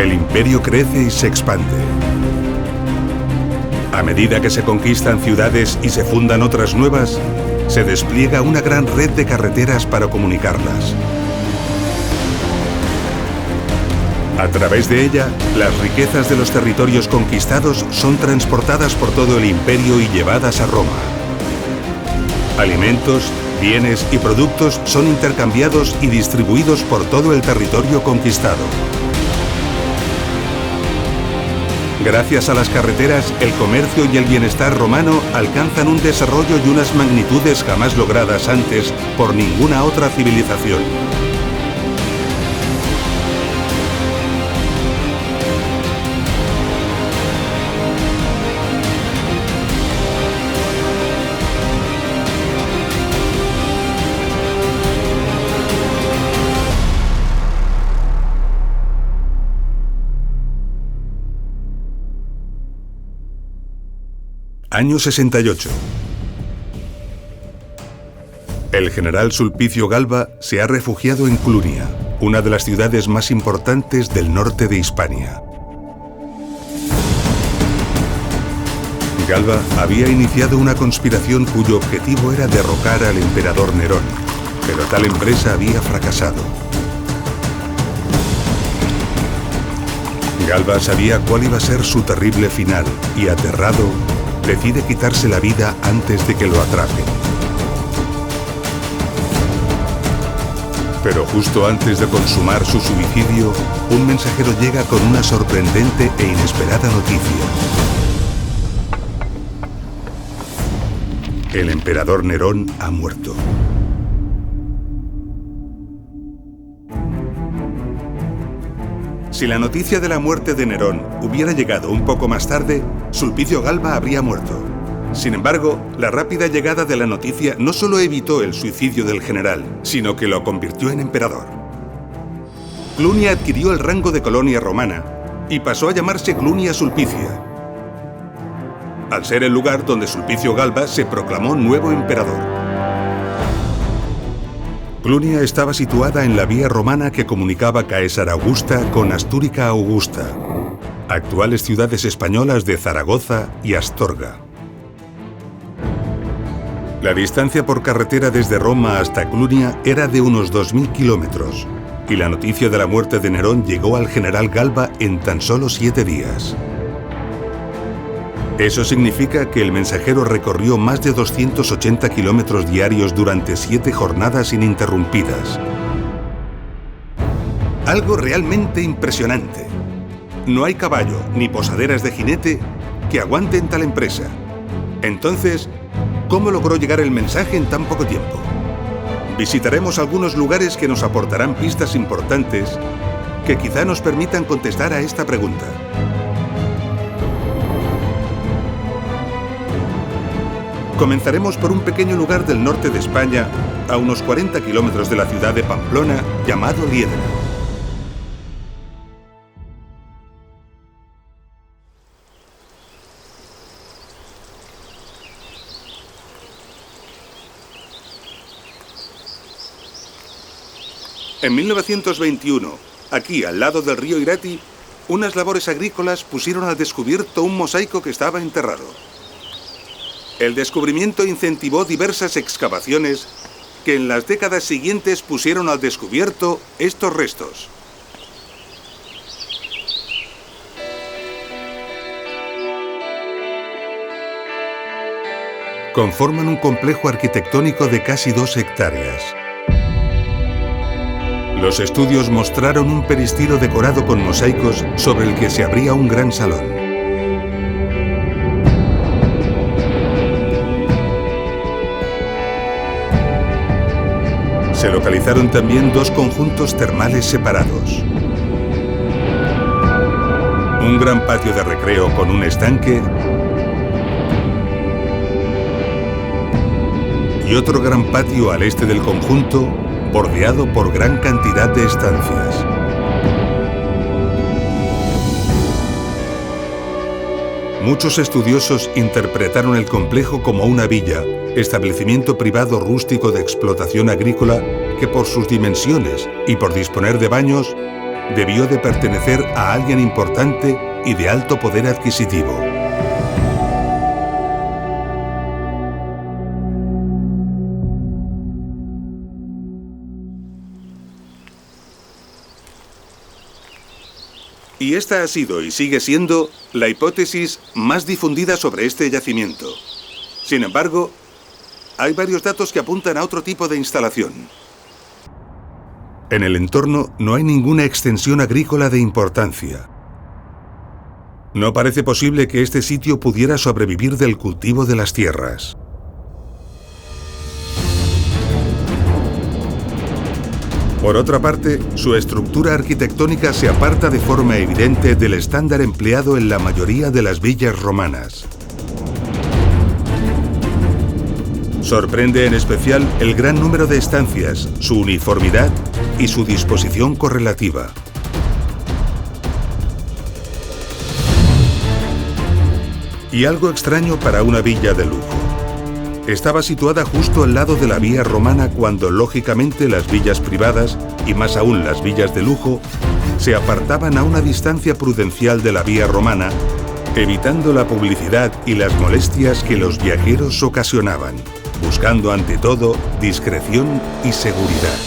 El imperio crece y se expande. A medida que se conquistan ciudades y se fundan otras nuevas, se despliega una gran red de carreteras para comunicarlas. A través de ella, las riquezas de los territorios conquistados son transportadas por todo el imperio y llevadas a Roma. Alimentos, bienes y productos son intercambiados y distribuidos por todo el territorio conquistado. Gracias a las carreteras, el comercio y el bienestar romano alcanzan un desarrollo y unas magnitudes jamás logradas antes por ninguna otra civilización. Año 68. El general Sulpicio Galba se ha refugiado en Clunia, una de las ciudades más importantes del norte de Hispania. Galba había iniciado una conspiración cuyo objetivo era derrocar al emperador Nerón, pero tal empresa había fracasado. Galba sabía cuál iba a ser su terrible final y, aterrado, decide quitarse la vida antes de que lo atrapen. Pero justo antes de consumar su suicidio, un mensajero llega con una sorprendente e inesperada noticia. El emperador Nerón ha muerto. Si la noticia de la muerte de Nerón hubiera llegado un poco más tarde, Sulpicio Galba habría muerto. Sin embargo, la rápida llegada de la noticia no solo evitó el suicidio del general, sino que lo convirtió en emperador. Clunia adquirió el rango de colonia romana y pasó a llamarse Clunia Sulpicia, al ser el lugar donde Sulpicio Galba se proclamó nuevo emperador. Clunia estaba situada en la vía romana que comunicaba Caesar Augusta con Astúrica Augusta, actuales ciudades españolas de Zaragoza y Astorga. La distancia por carretera desde Roma hasta Clunia era de unos 2000 kilómetros, y la noticia de la muerte de Nerón llegó al general Galba en tan solo 7 días. Eso significa que el mensajero recorrió más de 280 kilómetros diarios durante 7 jornadas ininterrumpidas. Algo realmente impresionante. No hay caballo ni posaderas de jinete que aguanten tal empresa. Entonces, ¿cómo logró llegar el mensaje en tan poco tiempo? Visitaremos algunos lugares que nos aportarán pistas importantes que quizá nos permitan contestar a esta pregunta. Comenzaremos por un pequeño lugar del norte de España, a unos 40 kilómetros de la ciudad de Pamplona, llamado Liedra. En 1921, aquí al lado del río Irati, unas labores agrícolas pusieron al descubierto un mosaico que estaba enterrado. El descubrimiento incentivó diversas excavaciones que en las décadas siguientes pusieron al descubierto estos restos. Conforman un complejo arquitectónico de casi 2 hectáreas. Los estudios mostraron un peristilo decorado con mosaicos sobre el que se abría un gran salón. Se localizaron también 2 conjuntos termales separados. Un gran patio de recreo con un estanque y otro gran patio al este del conjunto, bordeado por gran cantidad de estancias. Muchos estudiosos interpretaron el complejo como una villa, establecimiento privado rústico de explotación agrícola que por sus dimensiones y por disponer de baños, debió de pertenecer a alguien importante y de alto poder adquisitivo. Y esta ha sido y sigue siendo la hipótesis más difundida sobre este yacimiento. Sin embargo, hay varios datos que apuntan a otro tipo de instalación. En el entorno no hay ninguna extensión agrícola de importancia. No parece posible que este sitio pudiera sobrevivir del cultivo de las tierras. Por otra parte, su estructura arquitectónica se aparta de forma evidente del estándar empleado en la mayoría de las villas romanas. Sorprende en especial el gran número de estancias, su uniformidad y su disposición correlativa. Y algo extraño para una villa de lujo. Estaba situada justo al lado de la vía romana cuando, lógicamente, las villas privadas, y más aún las villas de lujo, se apartaban a una distancia prudencial de la vía romana, evitando la publicidad y las molestias que los viajeros ocasionaban, buscando ante todo discreción y seguridad.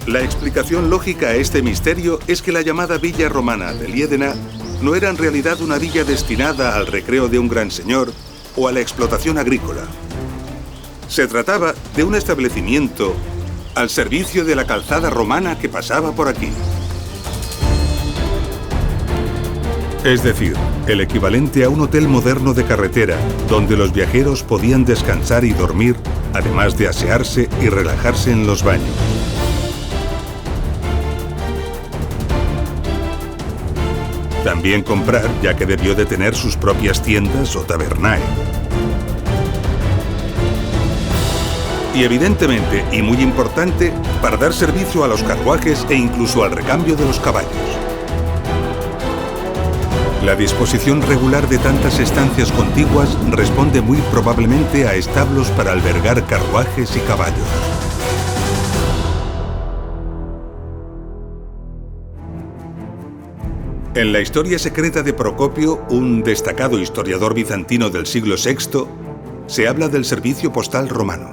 La explicación lógica a este misterio es que la llamada Villa Romana de Liedena no era en realidad una villa destinada al recreo de un gran señor o a la explotación agrícola. Se trataba de un establecimiento al servicio de la calzada romana que pasaba por aquí. Es decir, el equivalente a un hotel moderno de carretera, donde los viajeros podían descansar y dormir, además de asearse y relajarse en los baños. También comprar, ya que debió de tener sus propias tiendas o tabernae. Y evidentemente, y muy importante, para dar servicio a los carruajes e incluso al recambio de los caballos. La disposición regular de tantas estancias contiguas responde muy probablemente a establos para albergar carruajes y caballos. En la historia secreta de Procopio, un destacado historiador bizantino del siglo VI, se habla del servicio postal romano.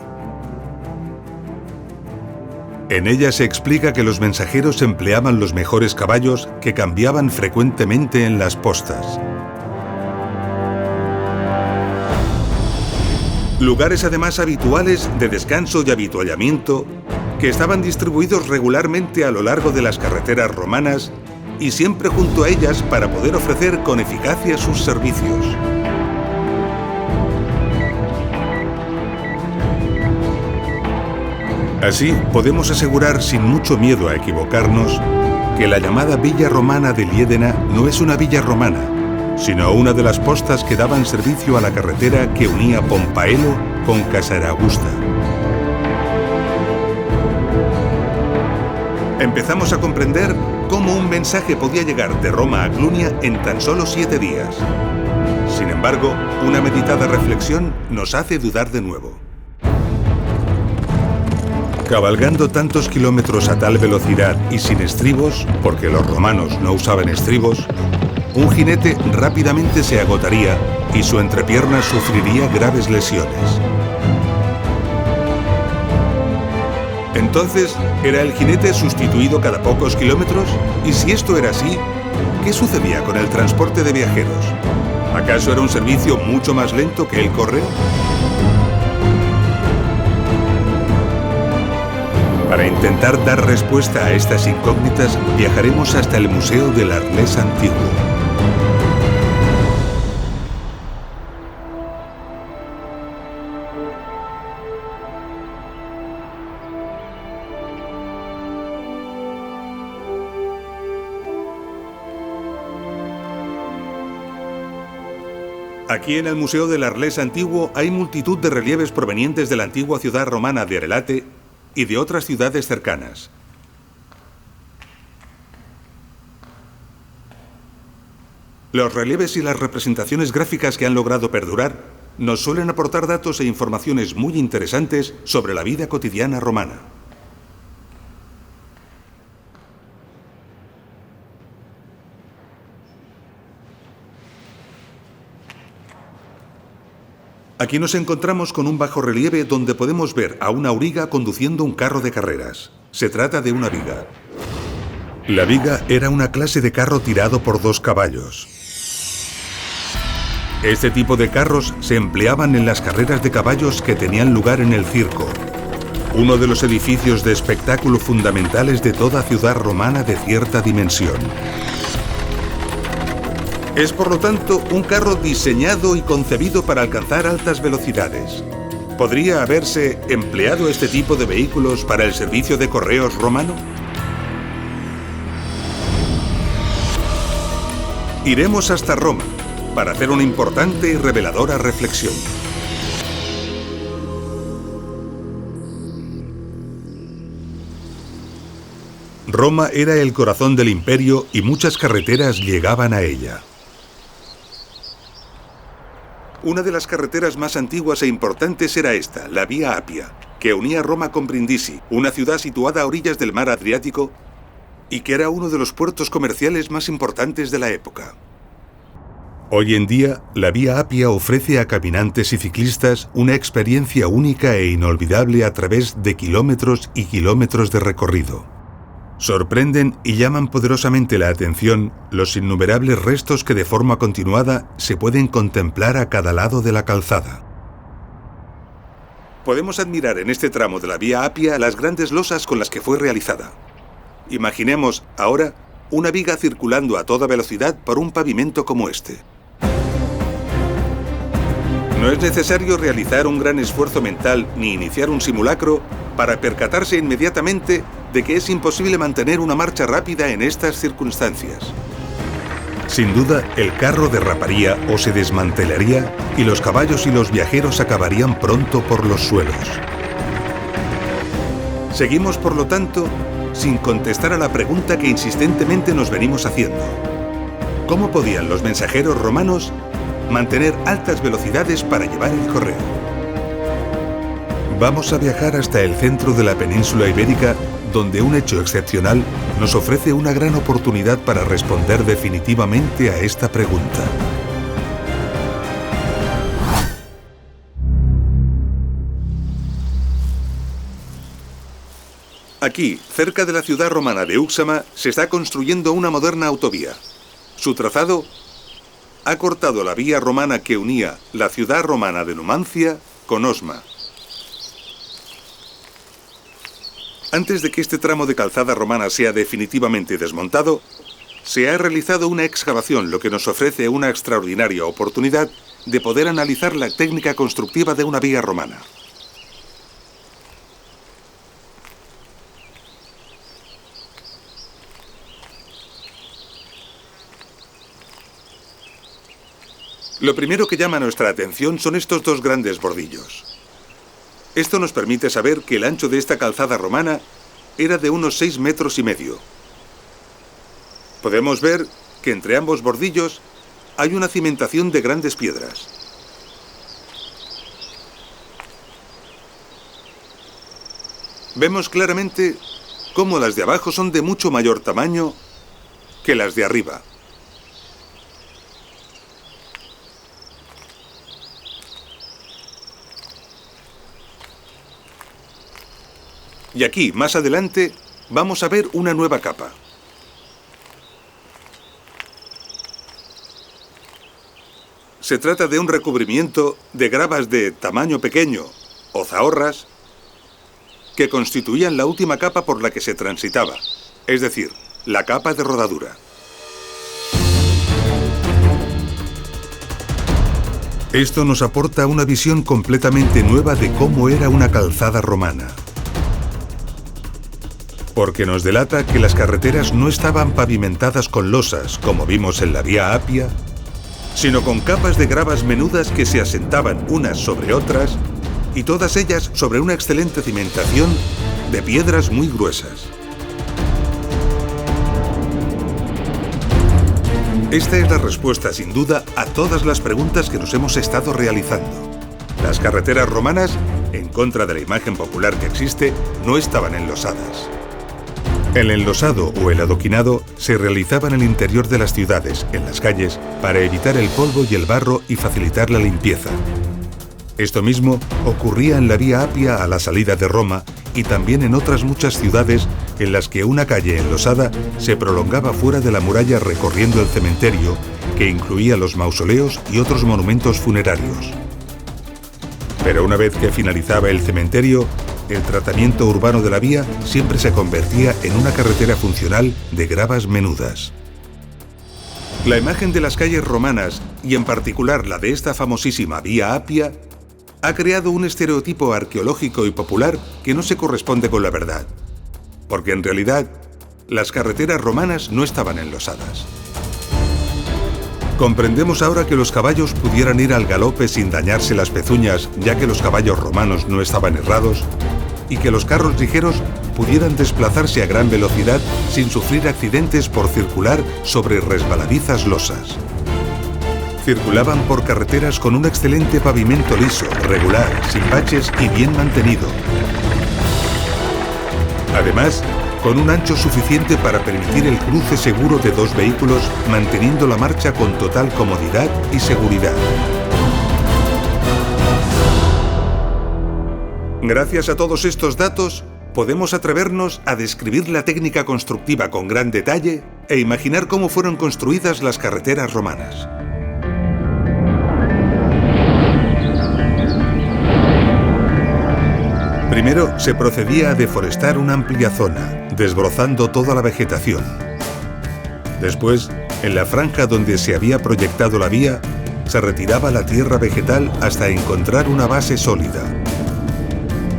En ella se explica que los mensajeros empleaban los mejores caballos que cambiaban frecuentemente en las postas. Lugares además habituales de descanso y avituallamiento que estaban distribuidos regularmente a lo largo de las carreteras romanas y siempre junto a ellas para poder ofrecer con eficacia sus servicios. Así, podemos asegurar sin mucho miedo a equivocarnos que la llamada Villa Romana de Liedena no es una villa romana, sino una de las postas que daban servicio a la carretera que unía Pompaelo con Casaragusta. Empezamos a comprender cómo un mensaje podía llegar de Roma a Clunia en tan solo 7 días. Sin embargo, una meditada reflexión nos hace dudar de nuevo. Cabalgando tantos kilómetros a tal velocidad y sin estribos, porque los romanos no usaban estribos, un jinete rápidamente se agotaría y su entrepierna sufriría graves lesiones. Entonces, ¿era el jinete sustituido cada pocos kilómetros? Y si esto era así, ¿qué sucedía con el transporte de viajeros? ¿Acaso era un servicio mucho más lento que el correo? Para intentar dar respuesta a estas incógnitas, viajaremos hasta el Museo del Arles Antiguo. Aquí en el Museo del Arles Antiguo hay multitud de relieves provenientes de la antigua ciudad romana de Arelate y de otras ciudades cercanas. Los relieves y las representaciones gráficas que han logrado perdurar nos suelen aportar datos e informaciones muy interesantes sobre la vida cotidiana romana. Aquí nos encontramos con un bajorrelieve donde podemos ver a un auriga conduciendo un carro de carreras. Se trata de una viga. La viga era una clase de carro tirado por 2 caballos. Este tipo de carros se empleaban en las carreras de caballos que tenían lugar en el circo, uno de los edificios de espectáculo fundamentales de toda ciudad romana de cierta dimensión. Es, por lo tanto, un carro diseñado y concebido para alcanzar altas velocidades. ¿Podría haberse empleado este tipo de vehículos para el servicio de correos romano? Iremos hasta Roma para hacer una importante y reveladora reflexión. Roma era el corazón del imperio y muchas carreteras llegaban a ella. Una de las carreteras más antiguas e importantes era esta, la Vía Apia, que unía Roma con Brindisi, una ciudad situada a orillas del mar Adriático y que era uno de los puertos comerciales más importantes de la época. Hoy en día, la Vía Apia ofrece a caminantes y ciclistas una experiencia única e inolvidable a través de kilómetros y kilómetros de recorrido. Sorprenden y llaman poderosamente la atención los innumerables restos que de forma continuada se pueden contemplar a cada lado de la calzada. Podemos admirar en este tramo de la Vía Apia las grandes losas con las que fue realizada. Imaginemos ahora una viga circulando a toda velocidad por un pavimento como este. No es necesario realizar un gran esfuerzo mental ni iniciar un simulacro para percatarse inmediatamente de que es imposible mantener una marcha rápida en estas circunstancias. Sin duda, el carro derraparía o se desmantelaría y los caballos y los viajeros acabarían pronto por los suelos. Seguimos, por lo tanto, sin contestar a la pregunta que insistentemente nos venimos haciendo. ¿Cómo podían los mensajeros romanos mantener altas velocidades para llevar el correo? Vamos a viajar hasta el centro de la península ibérica, donde un hecho excepcional nos ofrece una gran oportunidad para responder definitivamente a esta pregunta. Aquí, cerca de la ciudad romana de Úxama, se está construyendo una moderna autovía. Su trazado ha cortado la vía romana que unía la ciudad romana de Numancia con Osma. Antes de que este tramo de calzada romana sea definitivamente desmontado, se ha realizado una excavación, lo que nos ofrece una extraordinaria oportunidad de poder analizar la técnica constructiva de una vía romana. Lo primero que llama nuestra atención son estos 2 grandes bordillos. Esto nos permite saber que el ancho de esta calzada romana era de unos 6,5 metros. Podemos ver que entre ambos bordillos hay una cimentación de grandes piedras. Vemos claramente cómo las de abajo son de mucho mayor tamaño que las de arriba. Y aquí, más adelante, vamos a ver una nueva capa. Se trata de un recubrimiento de gravas de tamaño pequeño, o zahorras, que constituían la última capa por la que se transitaba, es decir, la capa de rodadura. Esto nos aporta una visión completamente nueva de cómo era una calzada romana. Porque nos delata que las carreteras no estaban pavimentadas con losas, como vimos en la Vía Apia, sino con capas de gravas menudas que se asentaban unas sobre otras, y todas ellas sobre una excelente cimentación de piedras muy gruesas. Esta es la respuesta, sin duda, a todas las preguntas que nos hemos estado realizando. Las carreteras romanas, en contra de la imagen popular que existe, no estaban enlosadas. El enlosado o el adoquinado se realizaba en el interior de las ciudades, en las calles, para evitar el polvo y el barro y facilitar la limpieza. Esto mismo ocurría en la Vía Apia a la salida de Roma y también en otras muchas ciudades en las que una calle enlosada se prolongaba fuera de la muralla recorriendo el cementerio, que incluía los mausoleos y otros monumentos funerarios. Pero una vez que finalizaba el cementerio, el tratamiento urbano de la vía siempre se convertía en una carretera funcional de gravas menudas. La imagen de las calles romanas, y en particular la de esta famosísima Vía Apia, ha creado un estereotipo arqueológico y popular que no se corresponde con la verdad, porque en realidad las carreteras romanas no estaban enlosadas. Comprendemos ahora que los caballos pudieran ir al galope sin dañarse las pezuñas, ya que los caballos romanos no estaban herrados, y que los carros ligeros pudieran desplazarse a gran velocidad sin sufrir accidentes por circular sobre resbaladizas losas. Circulaban por carreteras con un excelente pavimento liso, regular, sin baches y bien mantenido. Además, con un ancho suficiente para permitir el cruce seguro de dos vehículos, manteniendo la marcha con total comodidad y seguridad. Gracias a todos estos datos, podemos atrevernos a describir la técnica constructiva con gran detalle e imaginar cómo fueron construidas las carreteras romanas. Primero se procedía a deforestar una amplia zona, desbrozando toda la vegetación. Después, en la franja donde se había proyectado la vía, se retiraba la tierra vegetal hasta encontrar una base sólida.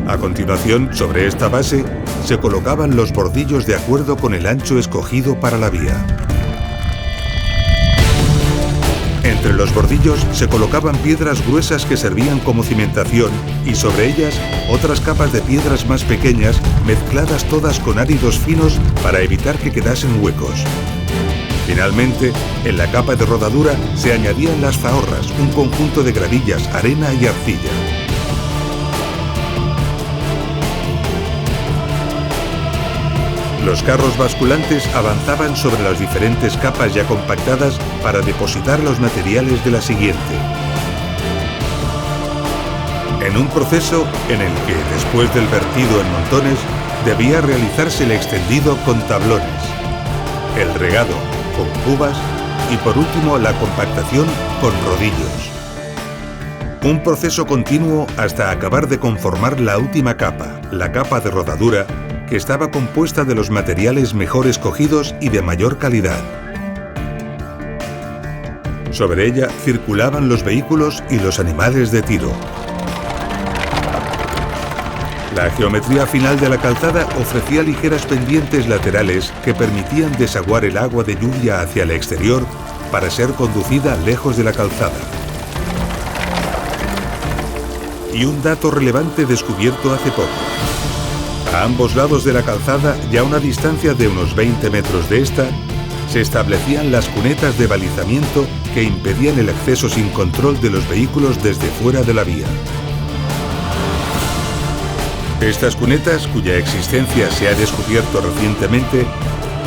A continuación, sobre esta base, se colocaban los bordillos de acuerdo con el ancho escogido para la vía. Entre los bordillos se colocaban piedras gruesas que servían como cimentación y sobre ellas otras capas de piedras más pequeñas mezcladas todas con áridos finos para evitar que quedasen huecos. Finalmente, en la capa de rodadura se añadían las zahorras, un conjunto de gravillas, arena y arcilla. Los carros basculantes avanzaban sobre las diferentes capas ya compactadas para depositar los materiales de la siguiente. En un proceso en el que, después del vertido en montones, debía realizarse el extendido con tablones, el regado con cubas y, por último, la compactación con rodillos. Un proceso continuo hasta acabar de conformar la última capa, la capa de rodadura, que estaba compuesta de los materiales mejor escogidos y de mayor calidad. Sobre ella circulaban los vehículos y los animales de tiro. La geometría final de la calzada ofrecía ligeras pendientes laterales que permitían desaguar el agua de lluvia hacia el exterior para ser conducida lejos de la calzada. Y un dato relevante descubierto hace poco. A ambos lados de la calzada, y a una distancia de unos 20 metros de esta, se establecían las cunetas de balizamiento que impedían el acceso sin control de los vehículos desde fuera de la vía. Estas cunetas, cuya existencia se ha descubierto recientemente,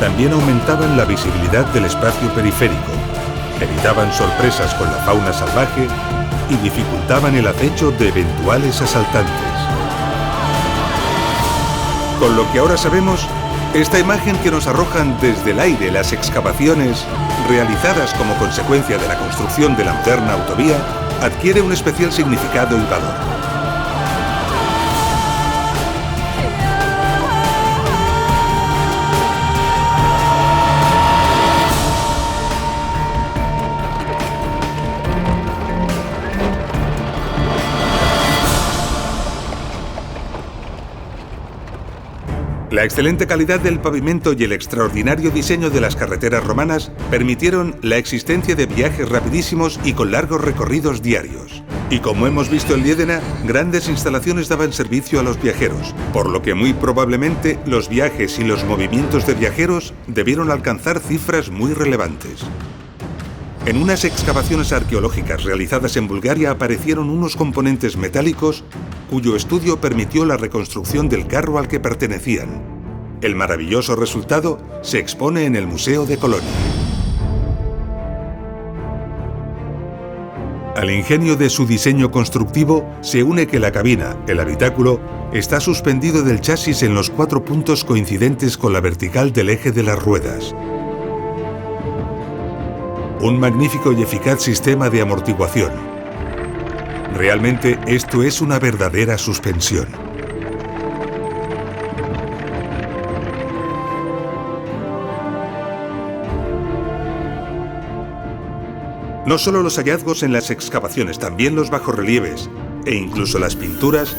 también aumentaban la visibilidad del espacio periférico, evitaban sorpresas con la fauna salvaje y dificultaban el acecho de eventuales asaltantes. Con lo que ahora sabemos, esta imagen que nos arrojan desde el aire las excavaciones realizadas como consecuencia de la construcción de la moderna autovía adquiere un especial significado y valor. La excelente calidad del pavimento y el extraordinario diseño de las carreteras romanas permitieron la existencia de viajes rapidísimos y con largos recorridos diarios. Y como hemos visto en Liedena, grandes instalaciones daban servicio a los viajeros, por lo que muy probablemente los viajes y los movimientos de viajeros debieron alcanzar cifras muy relevantes. En unas excavaciones arqueológicas realizadas en Bulgaria aparecieron unos componentes metálicos cuyo estudio permitió la reconstrucción del carro al que pertenecían. El maravilloso resultado se expone en el Museo de Colonia. Al ingenio de su diseño constructivo se une que la cabina, el habitáculo, está suspendido del chasis en los 4 puntos coincidentes con la vertical del eje de las ruedas. Un magnífico y eficaz sistema de amortiguación. Realmente esto es una verdadera suspensión. No solo los hallazgos en las excavaciones, también los bajorrelieves e incluso las pinturas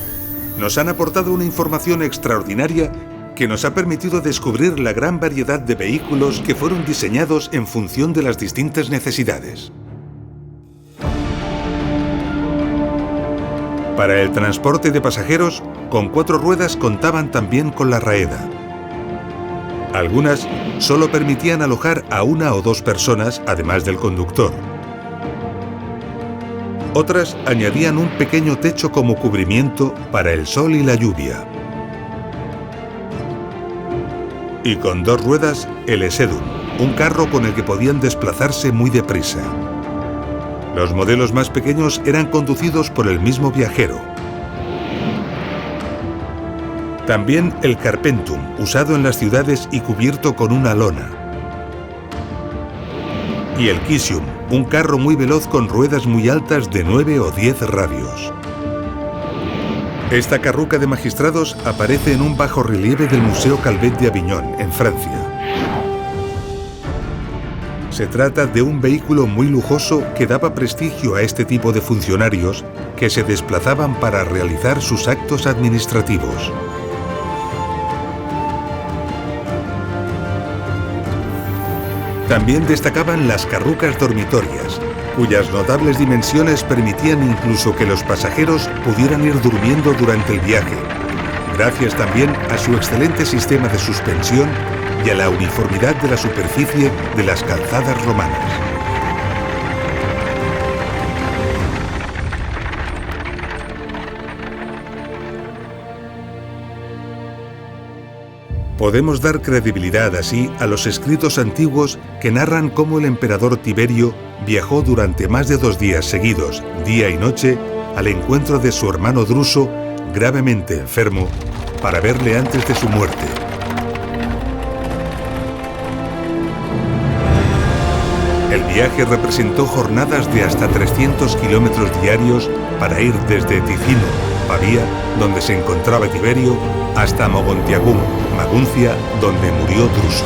nos han aportado una información extraordinaria que nos ha permitido descubrir la gran variedad de vehículos que fueron diseñados en función de las distintas necesidades. Para el transporte de pasajeros, con 4 ruedas contaban también con la raeda. Algunas solo permitían alojar a 1 o 2 personas, además del conductor. Otras añadían un pequeño techo como cubrimiento para el sol y la lluvia. Y con 2 ruedas, el Esedum, un carro con el que podían desplazarse muy deprisa. Los modelos más pequeños eran conducidos por el mismo viajero. También el Carpentum, usado en las ciudades y cubierto con una lona. Y el Quisium, un carro muy veloz con ruedas muy altas de 9 o 10 radios. Esta carruca de magistrados aparece en un bajorrelieve del Museo Calvet de Aviñón, en Francia. Se trata de un vehículo muy lujoso que daba prestigio a este tipo de funcionarios que se desplazaban para realizar sus actos administrativos. También destacaban las carrucas dormitorias, cuyas notables dimensiones permitían incluso que los pasajeros pudieran ir durmiendo durante el viaje, gracias también a su excelente sistema de suspensión y a la uniformidad de la superficie de las calzadas romanas. Podemos dar credibilidad así a los escritos antiguos que narran cómo el emperador Tiberio viajó durante más de 2 días seguidos, día y noche, al encuentro de su hermano Druso, gravemente enfermo, para verle antes de su muerte. El viaje representó jornadas de hasta 300 kilómetros diarios para ir desde Ticino, Pavía, donde se encontraba Tiberio, hasta Mogontiagum, Maguncia, donde murió Druso.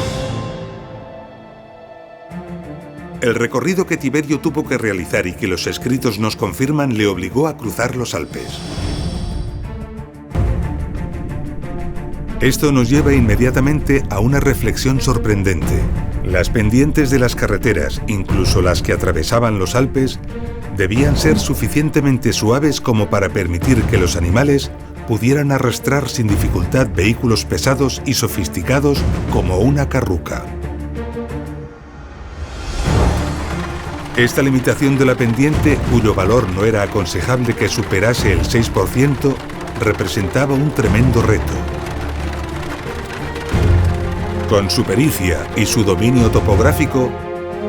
El recorrido que Tiberio tuvo que realizar y que los escritos nos confirman le obligó a cruzar los Alpes. Esto nos lleva inmediatamente a una reflexión sorprendente. Las pendientes de las carreteras, incluso las que atravesaban los Alpes, debían ser suficientemente suaves como para permitir que los animales pudieran arrastrar sin dificultad vehículos pesados y sofisticados como una carruca. Esta limitación de la pendiente, cuyo valor no era aconsejable que superase el 6%, representaba un tremendo reto. Con su pericia y su dominio topográfico,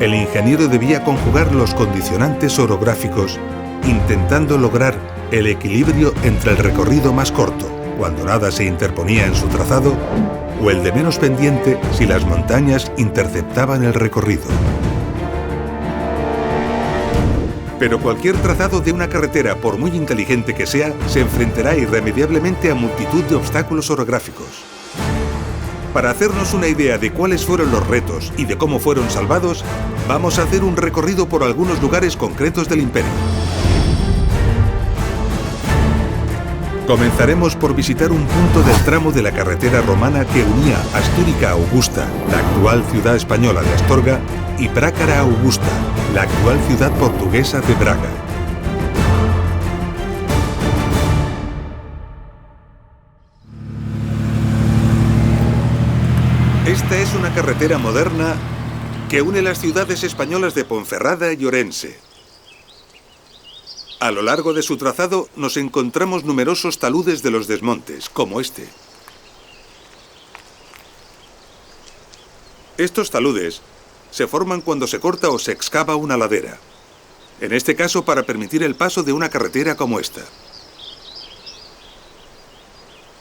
el ingeniero debía conjugar los condicionantes orográficos, intentando lograr el equilibrio entre el recorrido más corto, cuando nada se interponía en su trazado, o el de menos pendiente si las montañas interceptaban el recorrido. Pero cualquier trazado de una carretera, por muy inteligente que sea, se enfrentará irremediablemente a multitud de obstáculos orográficos. Para hacernos una idea de cuáles fueron los retos y de cómo fueron salvados, vamos a hacer un recorrido por algunos lugares concretos del imperio. Comenzaremos por visitar un punto del tramo de la carretera romana que unía Astúrica Augusta, la actual ciudad española de Astorga, y Brácara Augusta, la actual ciudad portuguesa de Braga. Esta es una carretera moderna que une las ciudades españolas de Ponferrada y Orense. A lo largo de su trazado nos encontramos numerosos taludes de los desmontes, como este. Estos taludes se forman cuando se corta o se excava una ladera, en este caso para permitir el paso de una carretera como esta.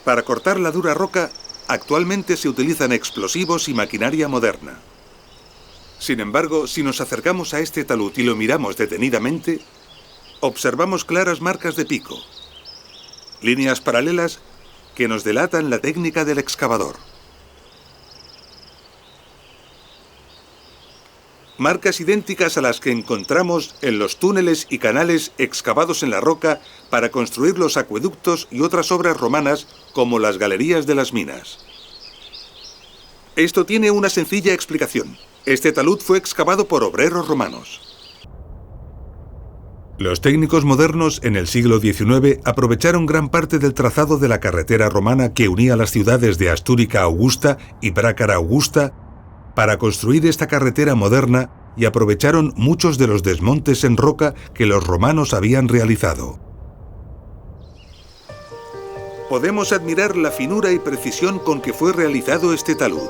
Para cortar la dura roca, actualmente se utilizan explosivos y maquinaria moderna. Sin embargo, si nos acercamos a este talud y lo miramos detenidamente, observamos claras marcas de pico, líneas paralelas que nos delatan la técnica del excavador. Marcas idénticas a las que encontramos en los túneles y canales excavados en la roca para construir los acueductos y otras obras romanas como las galerías de las minas. Esto tiene una sencilla explicación. Este talud fue excavado por obreros romanos. Los técnicos modernos en el siglo XIX aprovecharon gran parte del trazado de la carretera romana que unía las ciudades de Astúrica Augusta y Brácara Augusta para construir esta carretera moderna y aprovecharon muchos de los desmontes en roca que los romanos habían realizado. Podemos admirar la finura y precisión con que fue realizado este talud.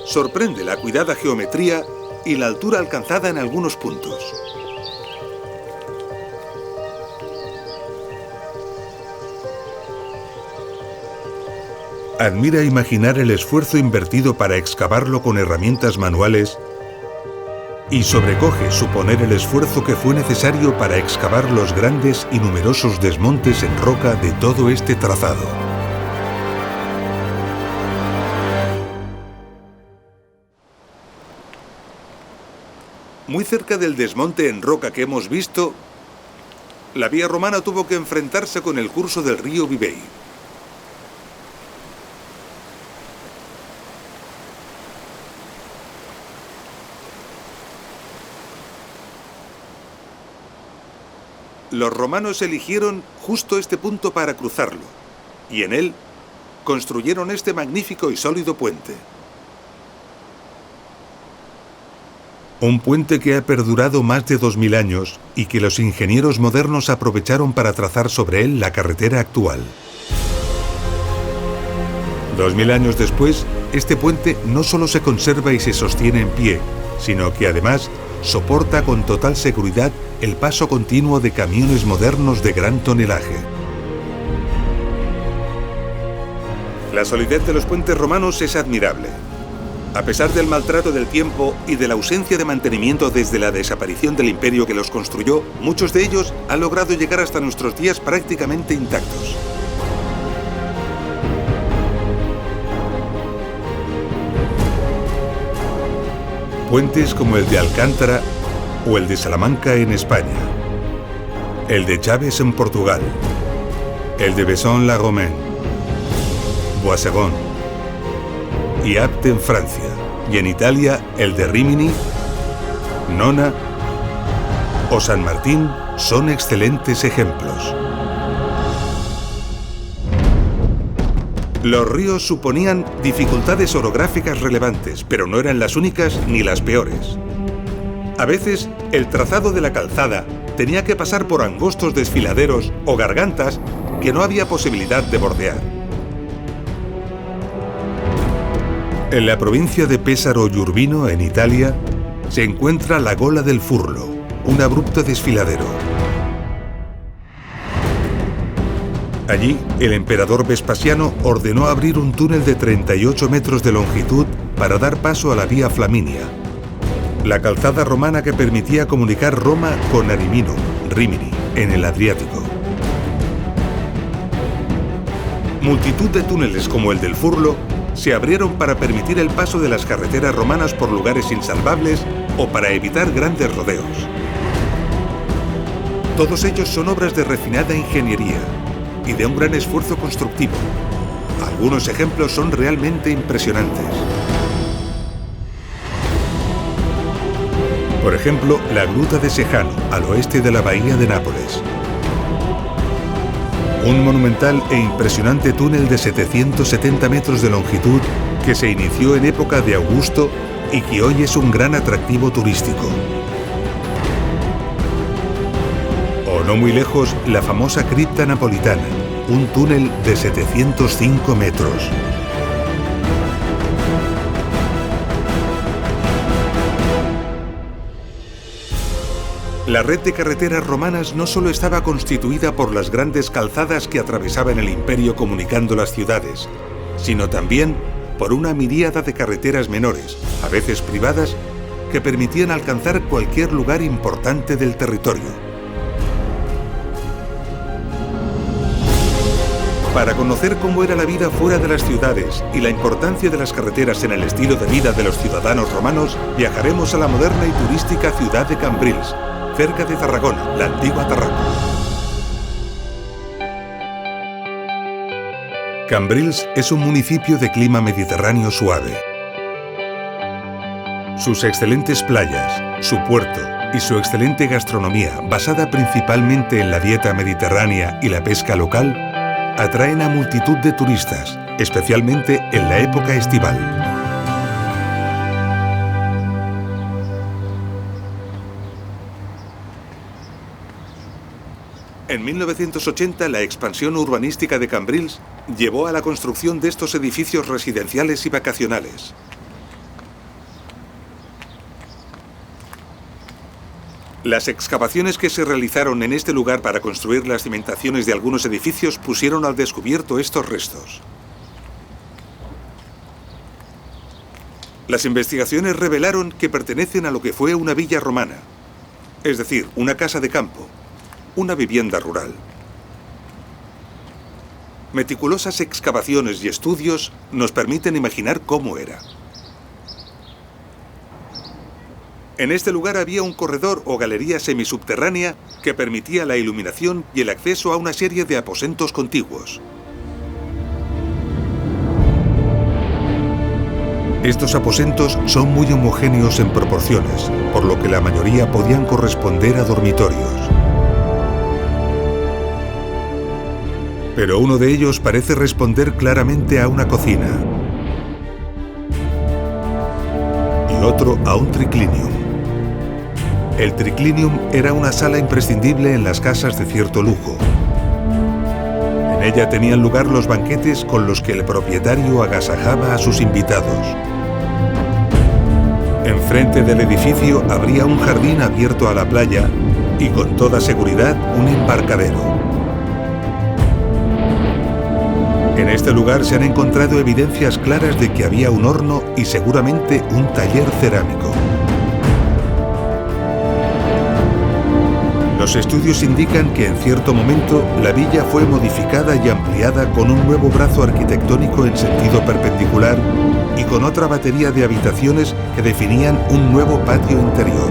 Sorprende la cuidada geometría y la altura alcanzada en algunos puntos. Admira imaginar el esfuerzo invertido para excavarlo con herramientas manuales y sobrecoge suponer el esfuerzo que fue necesario para excavar los grandes y numerosos desmontes en roca de todo este trazado. Muy cerca del desmonte en roca que hemos visto, la vía romana tuvo que enfrentarse con el curso del río Vivei. Los romanos eligieron justo este punto para cruzarlo, y en él construyeron este magnífico y sólido puente. Un puente que ha perdurado más de 2000 años y que los ingenieros modernos aprovecharon para trazar sobre él la carretera actual. 2000 años después, este puente no solo se conserva y se sostiene en pie, sino que además soporta con total seguridad el paso continuo de camiones modernos de gran tonelaje. La solidez de los puentes romanos es admirable. A pesar del maltrato del tiempo y de la ausencia de mantenimiento desde la desaparición del imperio que los construyó, muchos de ellos han logrado llegar hasta nuestros días prácticamente intactos. Puentes como el de Alcántara o el de Salamanca en España, el de Chaves en Portugal, el de Besson-la-Romaine, Boissegon y Apt en Francia, y en Italia el de Rimini, Nona o San Martín son excelentes ejemplos. Los ríos suponían dificultades orográficas relevantes, pero no eran las únicas ni las peores. A veces, el trazado de la calzada tenía que pasar por angostos desfiladeros o gargantas que no había posibilidad de bordear. En la provincia de Pesaro y Urbino, en Italia, se encuentra la Gola del Furlo, un abrupto desfiladero. Allí, el emperador Vespasiano ordenó abrir un túnel de 38 metros de longitud para dar paso a la Vía Flaminia, la calzada romana que permitía comunicar Roma con Arimino, Rimini, en el Adriático. Multitud de túneles como el del Furlo se abrieron para permitir el paso de las carreteras romanas por lugares insalvables o para evitar grandes rodeos. Todos ellos son obras de refinada ingeniería y de un gran esfuerzo constructivo. Algunos ejemplos son realmente impresionantes. Por ejemplo, la Gruta de Sejano, al oeste de la bahía de Nápoles. Un monumental e impresionante túnel de 770 metros de longitud que se inició en época de Augusto y que hoy es un gran atractivo turístico. O no muy lejos, la famosa cripta napolitana, un túnel de 705 metros. La red de carreteras romanas no solo estaba constituida por las grandes calzadas que atravesaban el imperio comunicando las ciudades, sino también por una miríada de carreteras menores, a veces privadas, que permitían alcanzar cualquier lugar importante del territorio. Para conocer cómo era la vida fuera de las ciudades y la importancia de las carreteras en el estilo de vida de los ciudadanos romanos, viajaremos a la moderna y turística ciudad de Cambrils, cerca de Tarragona, la antigua Tarraco. Cambrils es un municipio de clima mediterráneo suave. Sus excelentes playas, su puerto y su excelente gastronomía, basada principalmente en la dieta mediterránea y la pesca local, atraen a multitud de turistas, especialmente en la época estival. En 1980, la expansión urbanística de Cambrils llevó a la construcción de estos edificios residenciales y vacacionales. Las excavaciones que se realizaron en este lugar para construir las cimentaciones de algunos edificios pusieron al descubierto estos restos. Las investigaciones revelaron que pertenecen a lo que fue una villa romana, es decir, una casa de campo, una vivienda rural. Meticulosas excavaciones y estudios nos permiten imaginar cómo era. En este lugar había un corredor o galería semisubterránea que permitía la iluminación y el acceso a una serie de aposentos contiguos. Estos aposentos son muy homogéneos en proporciones, por lo que la mayoría podían corresponder a dormitorios. Pero uno de ellos parece responder claramente a una cocina y otro a un triclinium. El triclinium era una sala imprescindible en las casas de cierto lujo. En ella tenían lugar los banquetes con los que el propietario agasajaba a sus invitados. Enfrente del edificio habría un jardín abierto a la playa y con toda seguridad un embarcadero. En este lugar se han encontrado evidencias claras de que había un horno y seguramente un taller cerámico. Los estudios indican que en cierto momento la villa fue modificada y ampliada con un nuevo brazo arquitectónico en sentido perpendicular y con otra batería de habitaciones que definían un nuevo patio interior.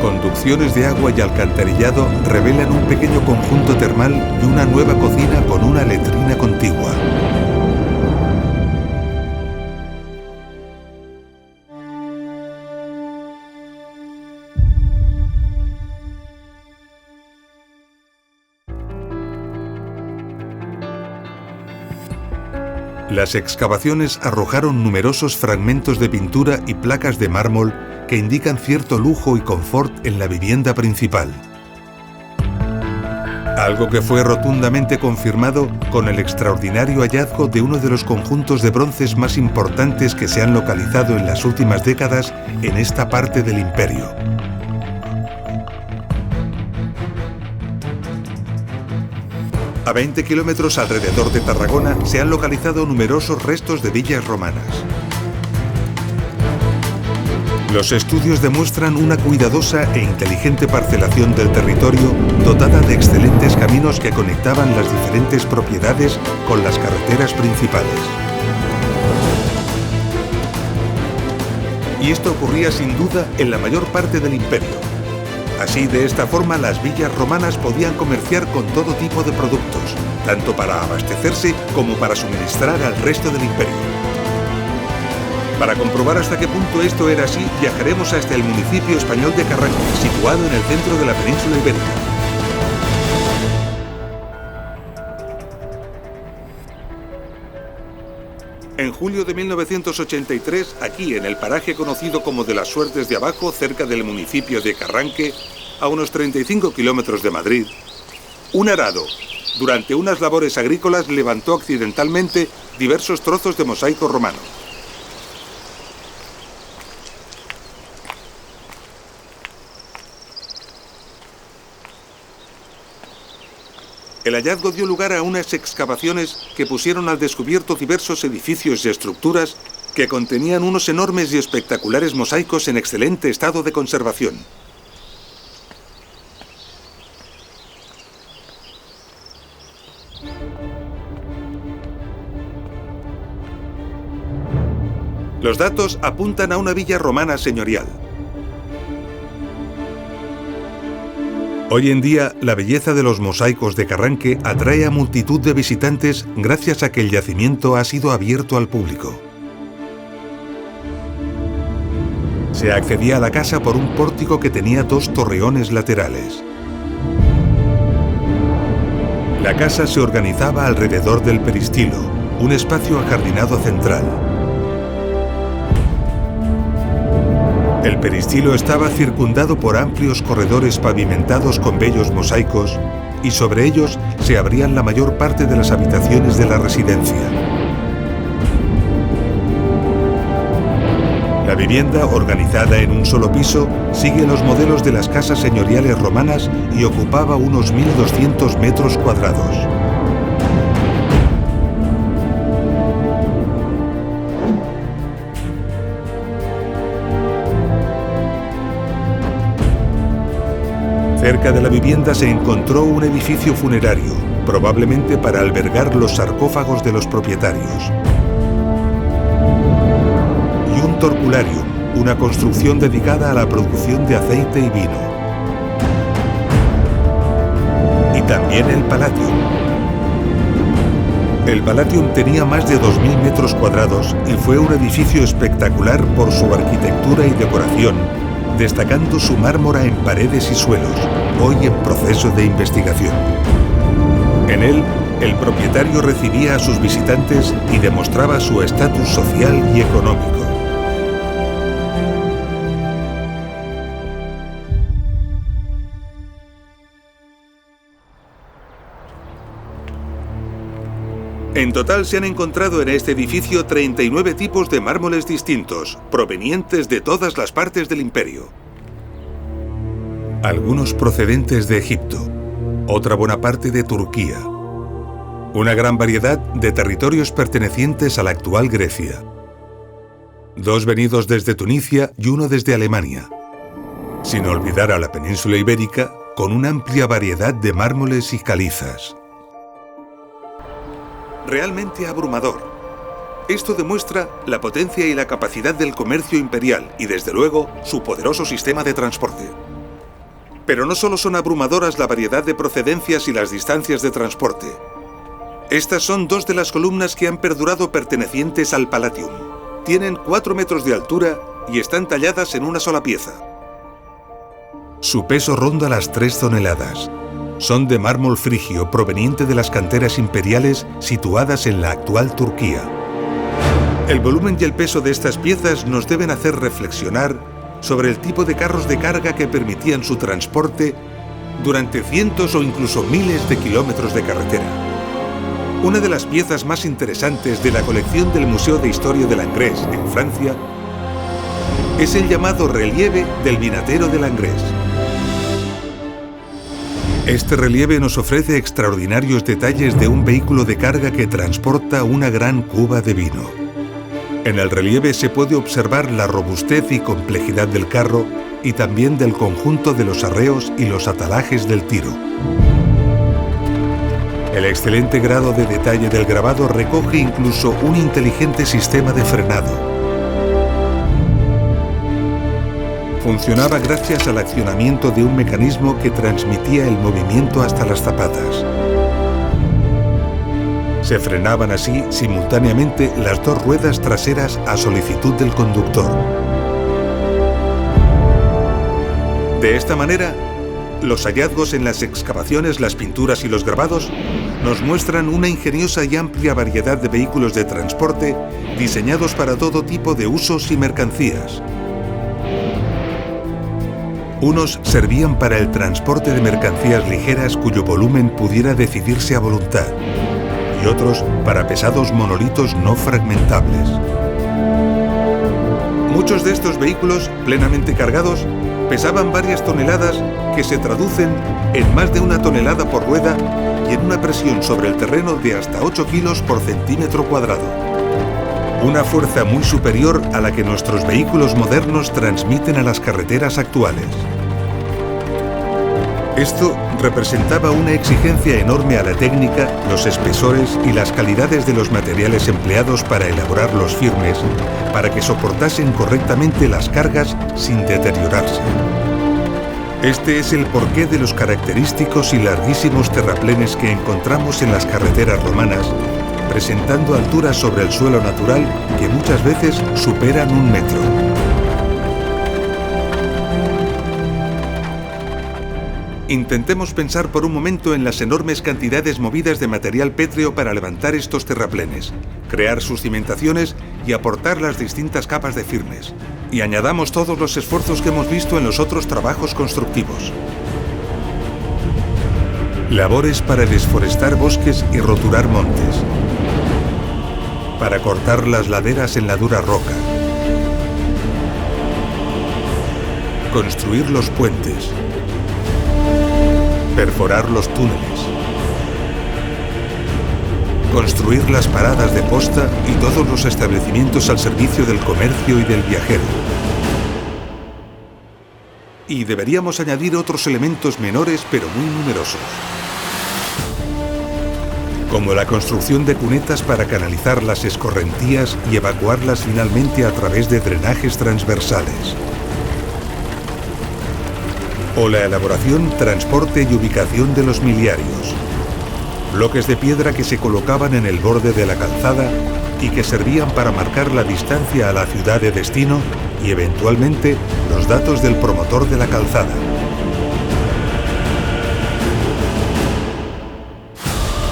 Conducciones de agua y alcantarillado revelan un pequeño conjunto termal y una nueva cocina con una letrina contigua. Las excavaciones arrojaron numerosos fragmentos de pintura y placas de mármol que indican cierto lujo y confort en la vivienda principal. Algo que fue rotundamente confirmado con el extraordinario hallazgo de uno de los conjuntos de bronces más importantes que se han localizado en las últimas décadas en esta parte del imperio. A 20 kilómetros alrededor de Tarragona se han localizado numerosos restos de villas romanas. Los estudios demuestran una cuidadosa e inteligente parcelación del territorio dotada de excelentes caminos que conectaban las diferentes propiedades con las carreteras principales. Y esto ocurría sin duda en la mayor parte del imperio. Así, de esta forma, las villas romanas podían comerciar con todo tipo de productos, tanto para abastecerse como para suministrar al resto del imperio. Para comprobar hasta qué punto esto era así, viajaremos hasta el municipio español de Carraco, situado en el centro de la península ibérica. En julio de 1983, aquí en el paraje conocido como de las Suertes de Abajo, cerca del municipio de Carranque, a unos 35 kilómetros de Madrid, un arado, durante unas labores agrícolas, levantó accidentalmente diversos trozos de mosaico romano. El hallazgo dio lugar a unas excavaciones que pusieron al descubierto diversos edificios y estructuras que contenían unos enormes y espectaculares mosaicos en excelente estado de conservación. Los datos apuntan a una villa romana señorial. Hoy en día, la belleza de los mosaicos de Carranque atrae a multitud de visitantes gracias a que el yacimiento ha sido abierto al público. Se accedía a la casa por un pórtico que tenía 2 torreones laterales. La casa se organizaba alrededor del peristilo, un espacio ajardinado central. El peristilo estaba circundado por amplios corredores pavimentados con bellos mosaicos y sobre ellos se abrían la mayor parte de las habitaciones de la residencia. La vivienda, organizada en un solo piso, sigue los modelos de las casas señoriales romanas y ocupaba unos 1.200 metros cuadrados. Cerca de la vivienda se encontró un edificio funerario, probablemente para albergar los sarcófagos de los propietarios. Y un torcularium, una construcción dedicada a la producción de aceite y vino. Y también el Palatium. El Palatium tenía más de 2.000 metros cuadrados y fue un edificio espectacular por su arquitectura y decoración, destacando su mármora en paredes y suelos, hoy en proceso de investigación. En él, el propietario recibía a sus visitantes y demostraba su estatus social y económico. En total se han encontrado en este edificio 39 tipos de mármoles distintos, provenientes de todas las partes del imperio. Algunos procedentes de Egipto, otra buena parte de Turquía, una gran variedad de territorios pertenecientes a la actual Grecia, 2 venidos desde Tunisia y 1 desde Alemania, sin olvidar a la península ibérica con una amplia variedad de mármoles y calizas. Realmente abrumador. Esto demuestra la potencia y la capacidad del comercio imperial y, desde luego, su poderoso sistema de transporte. Pero no solo son abrumadoras la variedad de procedencias y las distancias de transporte. Estas son 2 de las columnas que han perdurado pertenecientes al Palatium. Tienen 4 metros de altura y están talladas en una sola pieza. Su peso ronda las 3 toneladas. Son de mármol frigio proveniente de las canteras imperiales situadas en la actual Turquía. El volumen y el peso de estas piezas nos deben hacer reflexionar sobre el tipo de carros de carga que permitían su transporte durante cientos o incluso miles de kilómetros de carretera. Una de las piezas más interesantes de la colección del Museo de Historia de Langres, en Francia, es el llamado relieve del vinatero de Langres. Este relieve nos ofrece extraordinarios detalles de un vehículo de carga que transporta una gran cuba de vino. En el relieve se puede observar la robustez y complejidad del carro y también del conjunto de los arreos y los atalajes del tiro. El excelente grado de detalle del grabado recoge incluso un inteligente sistema de frenado. Funcionaba gracias al accionamiento de un mecanismo que transmitía el movimiento hasta las zapatas. Se frenaban así simultáneamente las 2 ruedas traseras a solicitud del conductor. De esta manera, Los hallazgos en las excavaciones, las pinturas y los grabados nos muestran una ingeniosa y amplia variedad de vehículos de transporte diseñados para todo tipo de usos y mercancías. Unos servían para el transporte de mercancías ligeras cuyo volumen pudiera decidirse a voluntad, y otros para pesados monolitos no fragmentables. Muchos de estos vehículos, plenamente cargados, pesaban varias toneladas que se traducen en más de 1 tonelada por rueda y en una presión sobre el terreno de hasta 8 kilos por centímetro cuadrado. Una fuerza muy superior a la que nuestros vehículos modernos transmiten a las carreteras actuales. Esto representaba una exigencia enorme a la técnica, los espesores y las calidades de los materiales empleados para elaborar los firmes, para que soportasen correctamente las cargas sin deteriorarse. Este es el porqué de los característicos y larguísimos terraplenes que encontramos en las carreteras romanas, presentando alturas sobre el suelo natural que muchas veces superan 1 metro. Intentemos pensar por un momento en las enormes cantidades movidas de material pétreo para levantar estos terraplenes, crear sus cimentaciones y aportar las distintas capas de firmes. Y añadamos todos los esfuerzos que hemos visto en los otros trabajos constructivos. Labores para desforestar bosques y roturar montes, para cortar las laderas en la dura roca, construir los puentes, perforar los túneles, construir las paradas de posta y todos los establecimientos al servicio del comercio y del viajero. Y deberíamos añadir otros elementos menores pero muy numerosos, como la construcción de cunetas para canalizar las escorrentías y evacuarlas finalmente a través de drenajes transversales, o la elaboración, transporte y ubicación de los miliarios, bloques de piedra que se colocaban en el borde de la calzada y que servían para marcar la distancia a la ciudad de destino y eventualmente los datos del promotor de la calzada.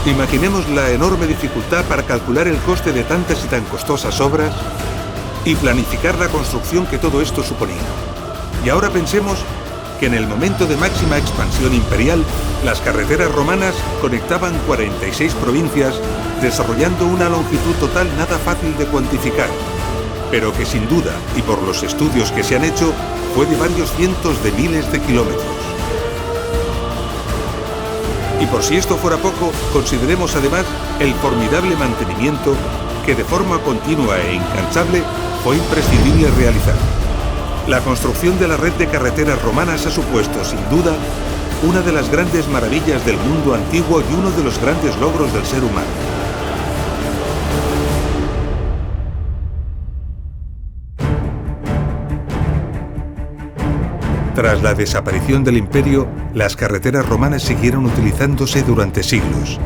Imaginemos la enorme dificultad para calcular el coste de tantas y tan costosas obras y planificar la construcción que todo esto suponía. Y ahora pensemos que en el momento de máxima expansión imperial, las carreteras romanas conectaban 46 provincias, desarrollando una longitud total nada fácil de cuantificar, pero que sin duda, y por los estudios que se han hecho, fue de varios cientos de miles de kilómetros. Y por si esto fuera poco, consideremos además el formidable mantenimiento que de forma continua e incansable fue imprescindible realizar. La construcción de la red de carreteras romanas ha supuesto, sin duda, una de las grandes maravillas del mundo antiguo y uno de los grandes logros del ser humano. Tras la desaparición del imperio, las carreteras romanas siguieron utilizándose durante siglos,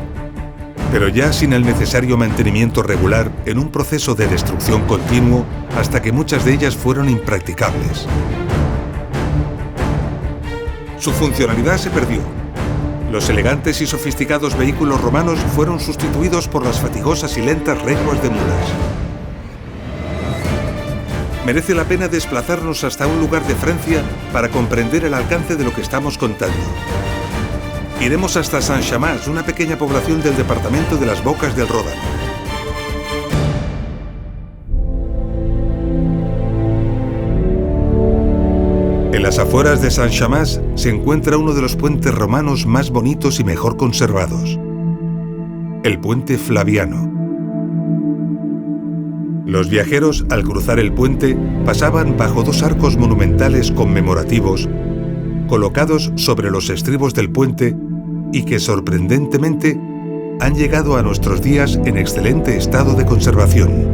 pero ya sin el necesario mantenimiento regular, en un proceso de destrucción continuo, hasta que muchas de ellas fueron impracticables. Su funcionalidad se perdió. Los elegantes y sofisticados vehículos romanos fueron sustituidos por las fatigosas y lentas reguas de mulas. Merece la pena desplazarnos hasta un lugar de Francia para comprender el alcance de lo que estamos contando. Iremos hasta Saint-Chammas, una pequeña población del departamento de las Bocas del Ródano. En las afueras de Saint-Chammas se encuentra uno de los puentes romanos más bonitos y mejor conservados, el puente Flaviano. Los viajeros, al cruzar el puente, pasaban bajo 2 arcos monumentales conmemorativos, colocados sobre los estribos del puente y que, sorprendentemente, han llegado a nuestros días en excelente estado de conservación.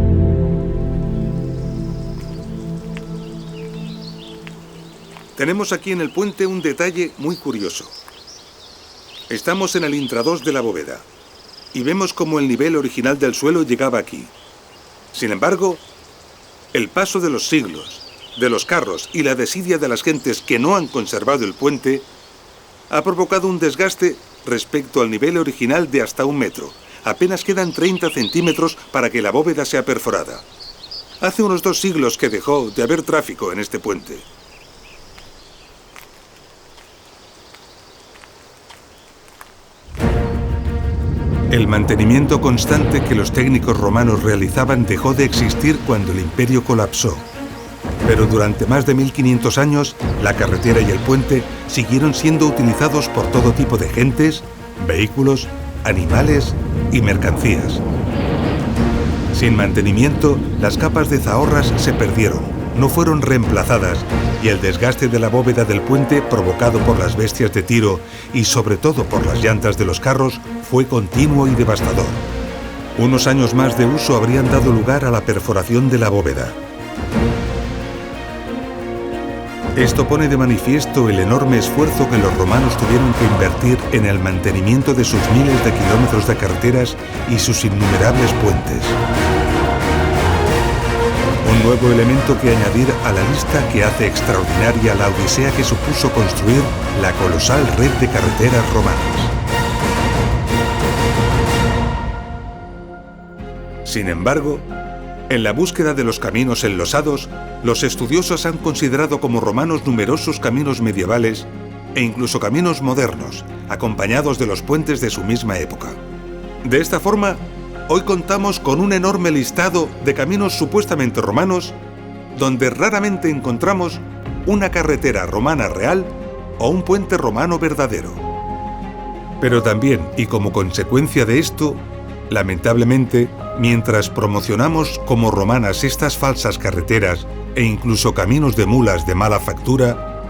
Tenemos aquí en el puente un detalle muy curioso. Estamos en el intradós de la bóveda y vemos cómo el nivel original del suelo llegaba aquí. Sin embargo, el paso de los siglos, de los carros y la desidia de las gentes que no han conservado el puente ha provocado un desgaste respecto al nivel original de hasta 1 metro. Apenas quedan 30 centímetros para que la bóveda sea perforada. Hace unos 2 siglos que dejó de haber tráfico en este puente. El mantenimiento constante que los técnicos romanos realizaban dejó de existir cuando el imperio colapsó. Pero durante más de 1500 años, la carretera y el puente siguieron siendo utilizados por todo tipo de gentes, vehículos, animales y mercancías. Sin mantenimiento, las capas de zahorras se perdieron, no fueron reemplazadas y el desgaste de la bóveda del puente provocado por las bestias de Tiro y sobre todo por las llantas de los carros fue continuo y devastador. Unos años más de uso habrían dado lugar a la perforación de la bóveda. Esto pone de manifiesto el enorme esfuerzo que los romanos tuvieron que invertir en el mantenimiento de sus miles de kilómetros de carreteras y sus innumerables puentes. Un nuevo elemento que añadir a la lista que hace extraordinaria la odisea que supuso construir la colosal red de carreteras romanas. Sin embargo, en la búsqueda de los caminos enlosados, los estudiosos han considerado como romanos numerosos caminos medievales e incluso caminos modernos, acompañados de los puentes de su misma época. De esta forma, hoy contamos con un enorme listado de caminos supuestamente romanos, donde raramente encontramos una carretera romana real o un puente romano verdadero. Pero también, y como consecuencia de esto, lamentablemente, mientras promocionamos como romanas estas falsas carreteras e incluso caminos de mulas de mala factura,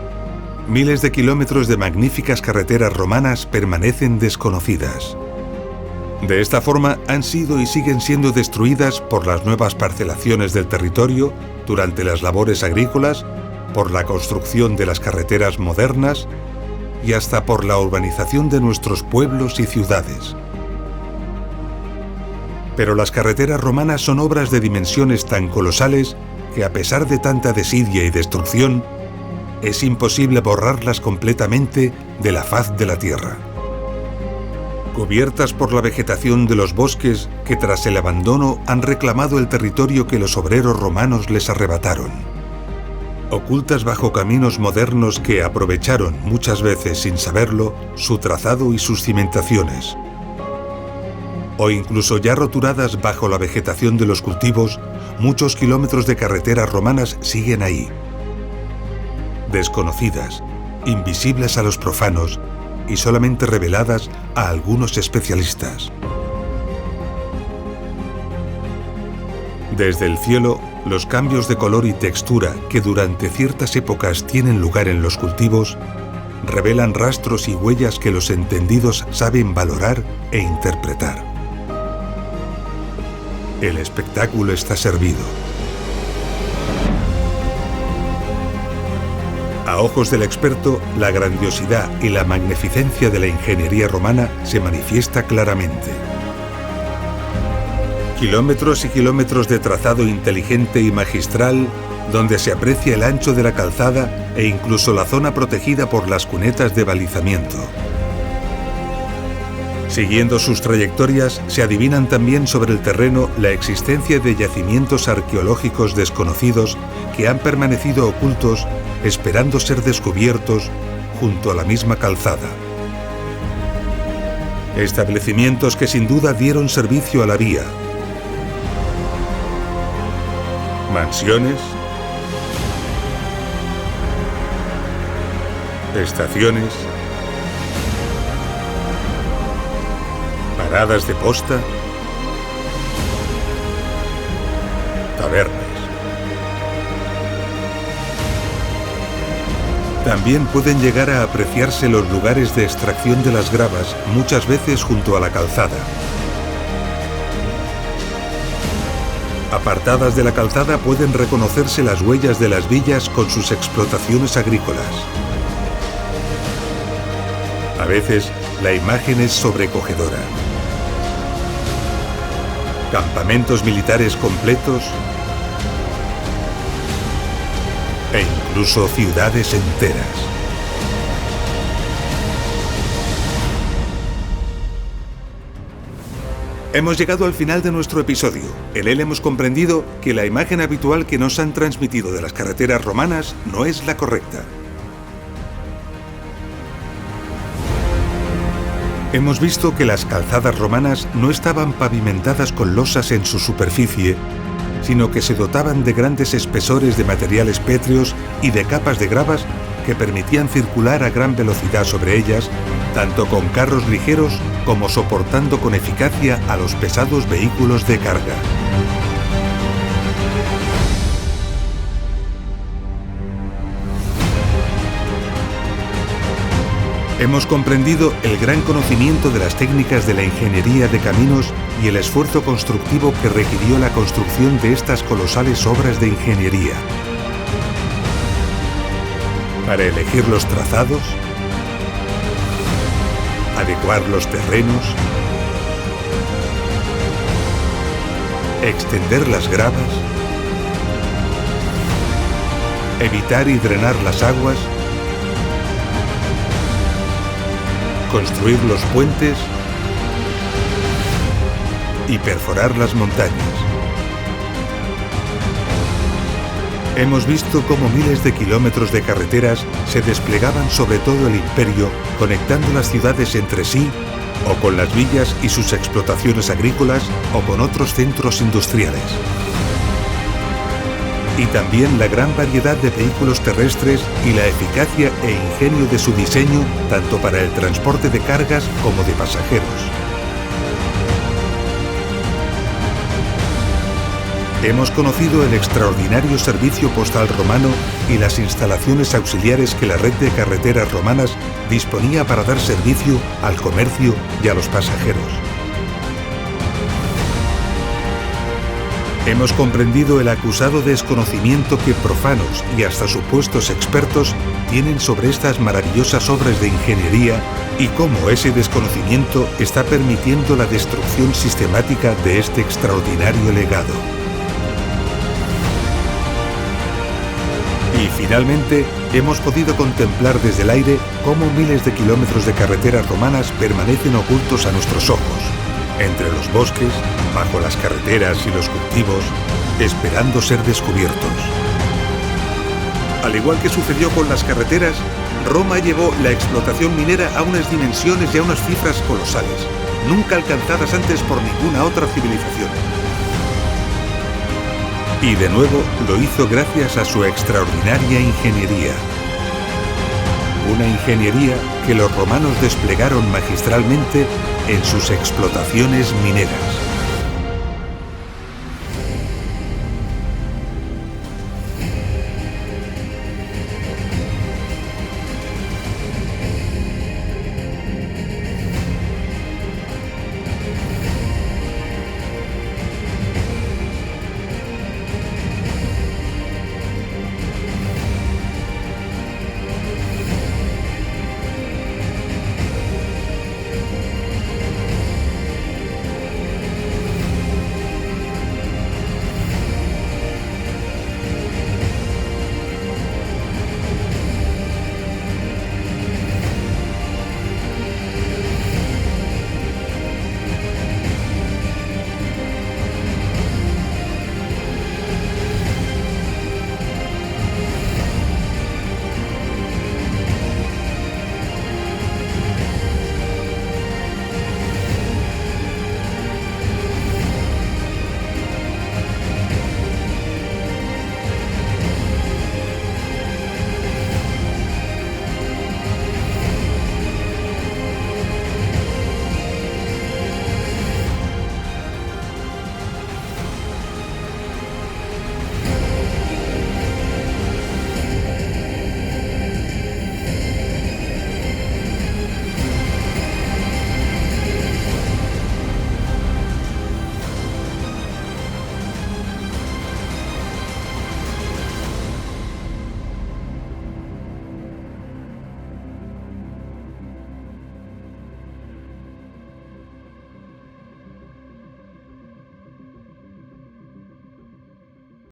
miles de kilómetros de magníficas carreteras romanas permanecen desconocidas. De esta forma han sido y siguen siendo destruidas por las nuevas parcelaciones del territorio durante las labores agrícolas, por la construcción de las carreteras modernas y hasta por la urbanización de nuestros pueblos y ciudades. Pero las carreteras romanas son obras de dimensiones tan colosales que a pesar de tanta desidia y destrucción, es imposible borrarlas completamente de la faz de la tierra. Cubiertas por la vegetación de los bosques que tras el abandono han reclamado el territorio que los obreros romanos les arrebataron. Ocultas bajo caminos modernos que aprovecharon, muchas veces sin saberlo, su trazado y sus cimentaciones. O incluso ya roturadas bajo la vegetación de los cultivos, muchos kilómetros de carreteras romanas siguen ahí. Desconocidas, invisibles a los profanos y solamente reveladas a algunos especialistas. Desde el cielo, los cambios de color y textura que durante ciertas épocas tienen lugar en los cultivos revelan rastros y huellas que los entendidos saben valorar e interpretar. El espectáculo está servido. A ojos del experto, la grandiosidad y la magnificencia de la ingeniería romana se manifiesta claramente. Kilómetros y kilómetros de trazado inteligente y magistral, donde se aprecia el ancho de la calzada e incluso la zona protegida por las cunetas de balizamiento. Siguiendo sus trayectorias, se adivinan también sobre el terreno la existencia de yacimientos arqueológicos desconocidos que han permanecido ocultos, esperando ser descubiertos junto a la misma calzada. Establecimientos que sin duda dieron servicio a la vía. Mansiones, estaciones, paradas de posta, tabernas. También pueden llegar a apreciarse los lugares de extracción de las gravas, muchas veces junto a la calzada. Apartadas de la calzada pueden reconocerse las huellas de las villas con sus explotaciones agrícolas. A veces, la imagen es sobrecogedora. Campamentos militares completos e incluso ciudades enteras. Hemos llegado al final de nuestro episodio. En él hemos comprendido que la imagen habitual que nos han transmitido de las carreteras romanas no es la correcta. Hemos visto que las calzadas romanas no estaban pavimentadas con losas en su superficie, sino que se dotaban de grandes espesores de materiales pétreos y de capas de gravas que permitían circular a gran velocidad sobre ellas, tanto con carros ligeros como soportando con eficacia a los pesados vehículos de carga. Hemos comprendido el gran conocimiento de las técnicas de la ingeniería de caminos y el esfuerzo constructivo que requirió la construcción de estas colosales obras de ingeniería. Para elegir los trazados, adecuar los terrenos, extender las gravas, evitar y drenar las aguas, construir los puentes y perforar las montañas. Hemos visto cómo miles de kilómetros de carreteras se desplegaban sobre todo el imperio, conectando las ciudades entre sí, o con las villas y sus explotaciones agrícolas, o con otros centros industriales. Y también la gran variedad de vehículos terrestres y la eficacia e ingenio de su diseño, tanto para el transporte de cargas como de pasajeros. Hemos conocido el extraordinario servicio postal romano y las instalaciones auxiliares que la red de carreteras romanas disponía para dar servicio al comercio y a los pasajeros. Hemos comprendido el acusado desconocimiento que profanos y hasta supuestos expertos tienen sobre estas maravillosas obras de ingeniería y cómo ese desconocimiento está permitiendo la destrucción sistemática de este extraordinario legado. Y finalmente, hemos podido contemplar desde el aire cómo miles de kilómetros de carreteras romanas permanecen ocultos a nuestros ojos, entre los bosques, bajo las carreteras y los cultivos, esperando ser descubiertos. Al igual que sucedió con las carreteras, Roma llevó la explotación minera a unas dimensiones y a unas cifras colosales, nunca alcanzadas antes por ninguna otra civilización. Y de nuevo lo hizo gracias a su extraordinaria ingeniería. Una ingeniería que los romanos desplegaron magistralmente en sus explotaciones mineras.